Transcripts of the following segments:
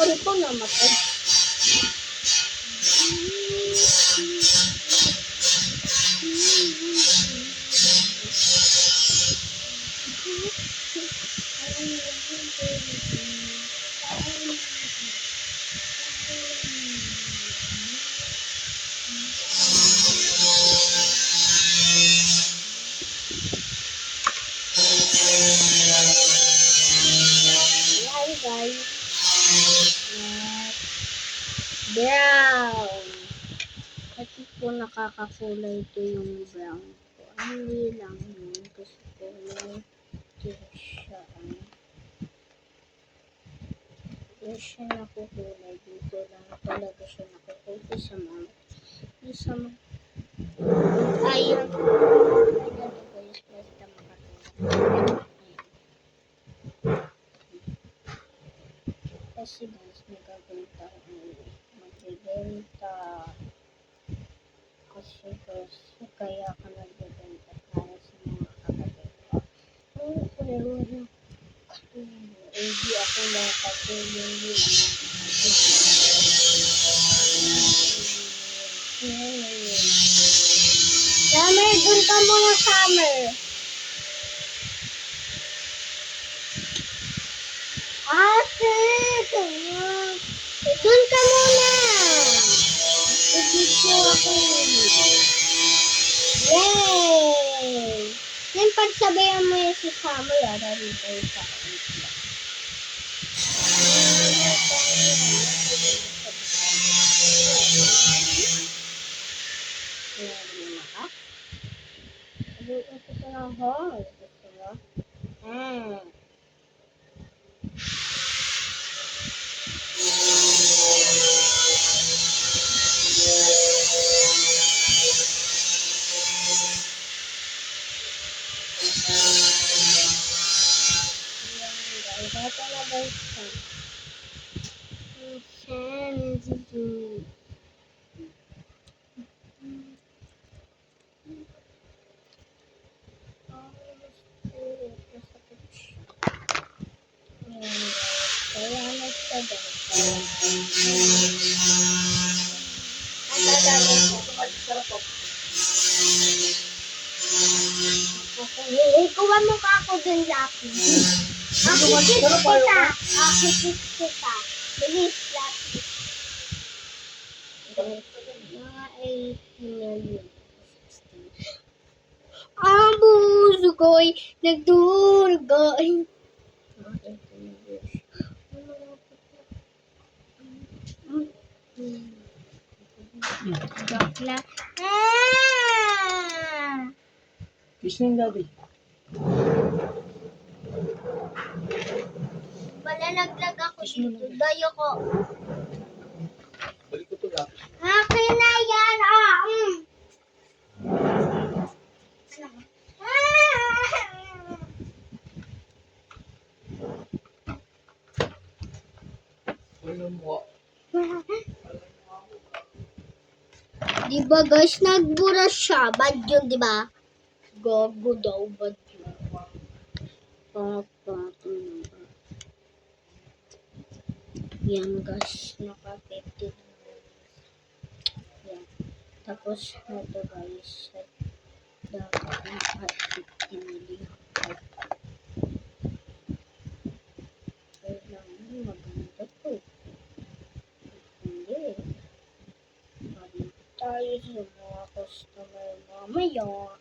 phone ko namatay. Brown. Kasi po nakakakulay ito yung brown po. Hindi lang yun. Kasi kulay ito siya. Hindi siya nakukulay. Dito lang talaga siya nakukulay sa mga. Sa mga. Ayun. Ito guys. Basta makatulog. Kasi guys, magagawin magbibenta kasi guys, kaya ka nagbibenta para sa mga kapatid ko. Hindi ako nakatulong yun. Summer, dun ka muna, Summer. Dun ka muna. Dito ako. Yay! Yan, pagsabayan mo yan si Summer, dito yung sa akin. Ikuha mo ka ako dun, Lucky. Ako kiss kita. Ako kiss kita. Bilis, Lucky. Mga 8 million. Ang puso ko'y nagdurugay. Bakla. Kiss na yung daddy. Malalaglag ako dito. Dayo ko. Balik ko to lang. Akin na yan. Ano mo? Diba guys, nagbura siya. Bad yun, diba? Gago daw, bad yun. Yan guys, naka-50. Yan. Tapos, ito guys, dapat naka-50 million. Kailangan maganda to. Hindi. Balik tayo sa mga customer mamaya.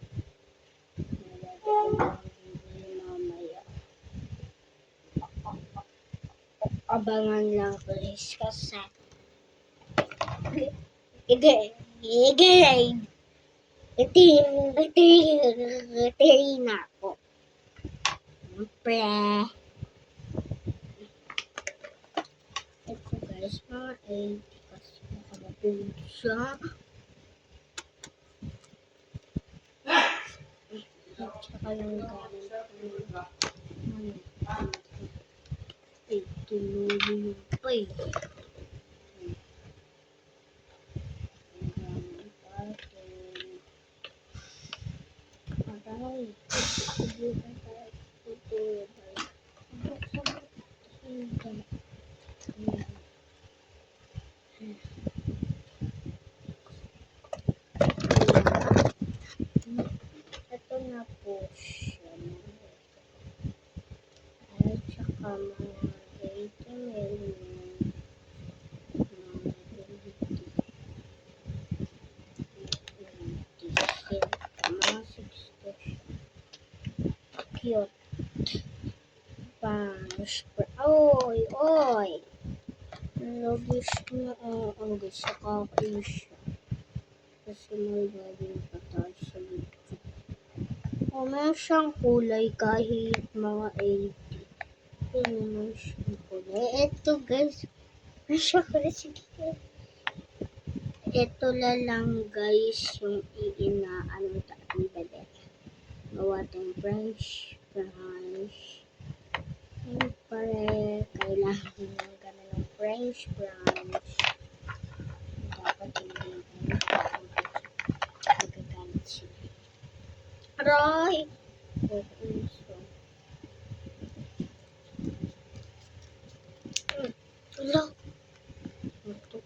Mamaya. Abangan lang please kasi iti na ako. Pre. Ito guys, mga 80 kasi nakabapulog siya. At saka yung gamit ko. Ay, tululo yung pay. Ito na po siya. At saka mga 80 mm. Mga 60. Cute. Oy, oy. Lagis na ang gusto ko siya. Kasi may galing pa tayo sa YouTube. Meron siyang kulay kahit mga 80. Meron siyang kulay. Ito guys. Meron siyang kulay. Sige. Ito lang guys yung inaano ang badet. Gawa tayong French fries. Siyempre, kailangan ng ganun ng French fries. Dapat hindi magagalit sila. Aray! Wala. Ito.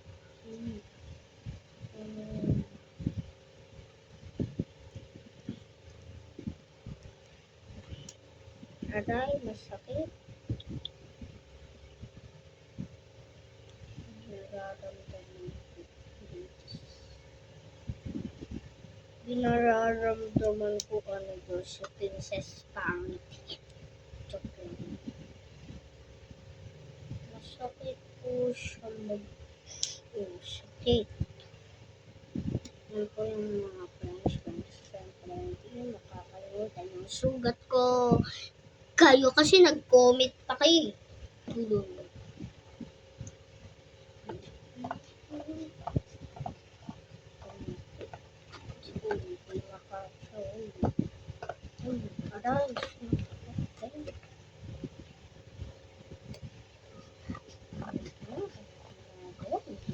Aray, masakit. Nararamdaman ko ano doon sa Princess Panty. Joke lang. Masakit po siya sakit. Yan po yung mga friends. Siyempre, hindi makakalimutan yung sugat ko. Kayo kasi nag-comment pa kayo. Tulong. Aray.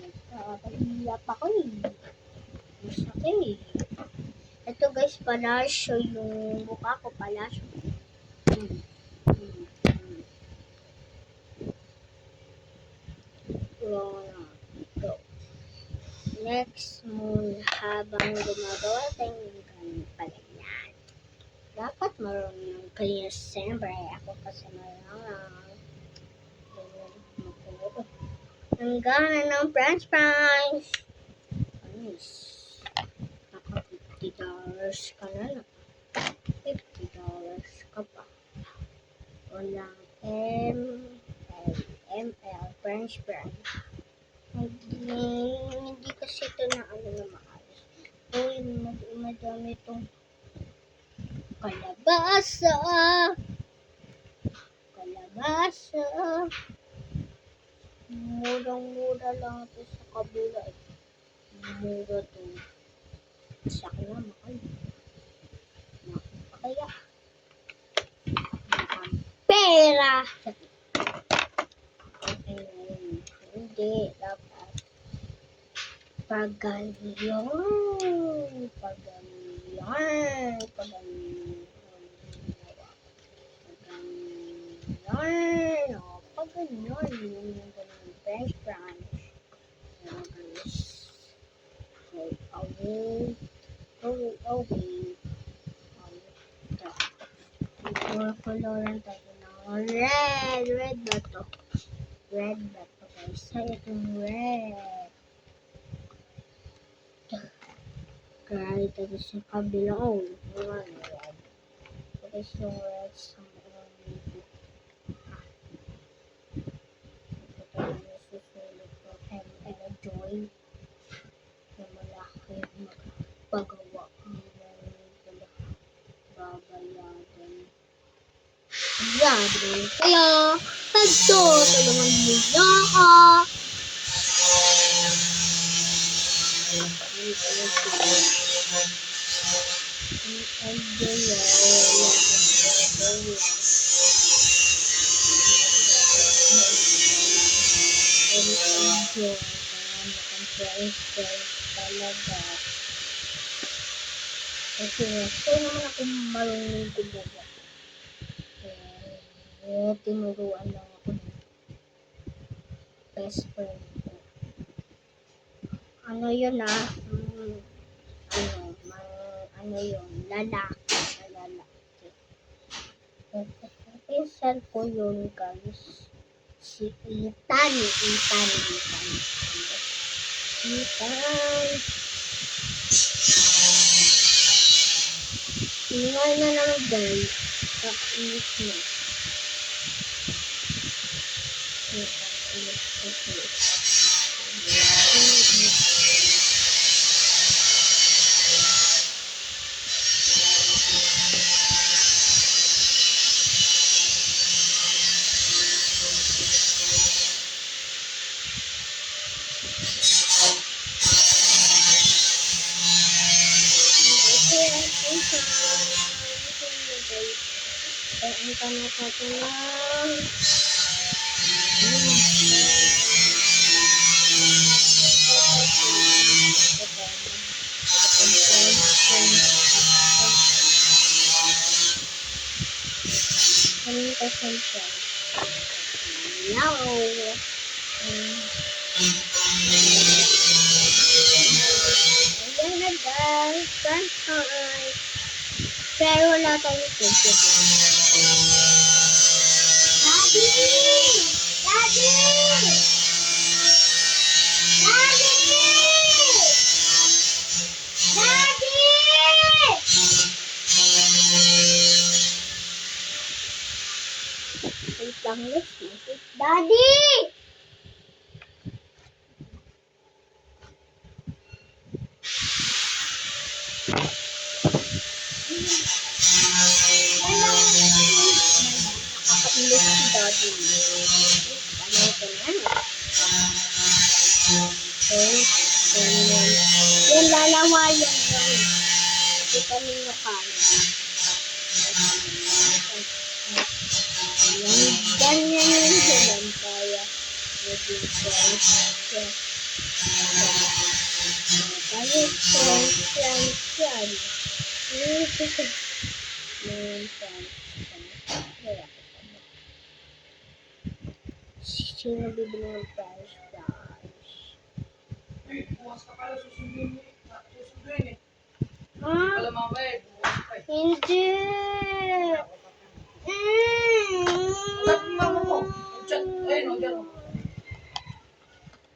Nagkakaliyak ako eh. Masakit. Ito guys, palasyo yung mukha ko, palasyo. Go. Next muna, habang gumagawa tayo ng ganyan. Dapat marunong kayo siyempre. Ako kasi marunong. Ang gana ng French fries. Anis. Naka $50 ka na lang. $50 ka pa. Walang ML French fries. Hindi kasi ito na ano na maayos. Uy, madami itong kalabasa. Murang-mura lang ito sa kabila. Mura ito. Sa akin na, mahal. Kaya, pera! Hindi, dapat paganyan. Yung French fries. Coloran tayo ng red ba to? Red ba to guys? Itong red. Kaya tayo sa kabilang red. Tapos yung red sa mga dito. Ito tayo nasusulit ko. ML Joy. Na malaki magpagawa. Babayagan. Yabre kayo. Tulungan niyo ako. Talaga. Kasi ito naman akong marunong gumawa. Tinuruan lang ako ng best friend ko. Ano yun ah? Ano yun? Lalaki. Lalaki. Pinsan ko yun guys. Si Ethan. Ethan. Tingnan na lang guys. Kainit na. Ang tanong natin lang. Anong kasal siya? Hello. Ayan na guys. Sunshine. Pero wala tayong ticket. Daddy! Daddy! Daddy! Daddy! Wait lang, let's see. Daddy! Nakakailis si Daddy. Ano ito na? Yan, lalawayan lang. Hindi kami nakaya. Ganyan yung silang kaya. Naging siya. Kaya yan. Sino bibili ng price guys? Bukas ka pala susunduin eh. Ha? Alam mo ba eh, bukas ka eh. Hindi. Alam mo mo, chat, ayun o, dyan o.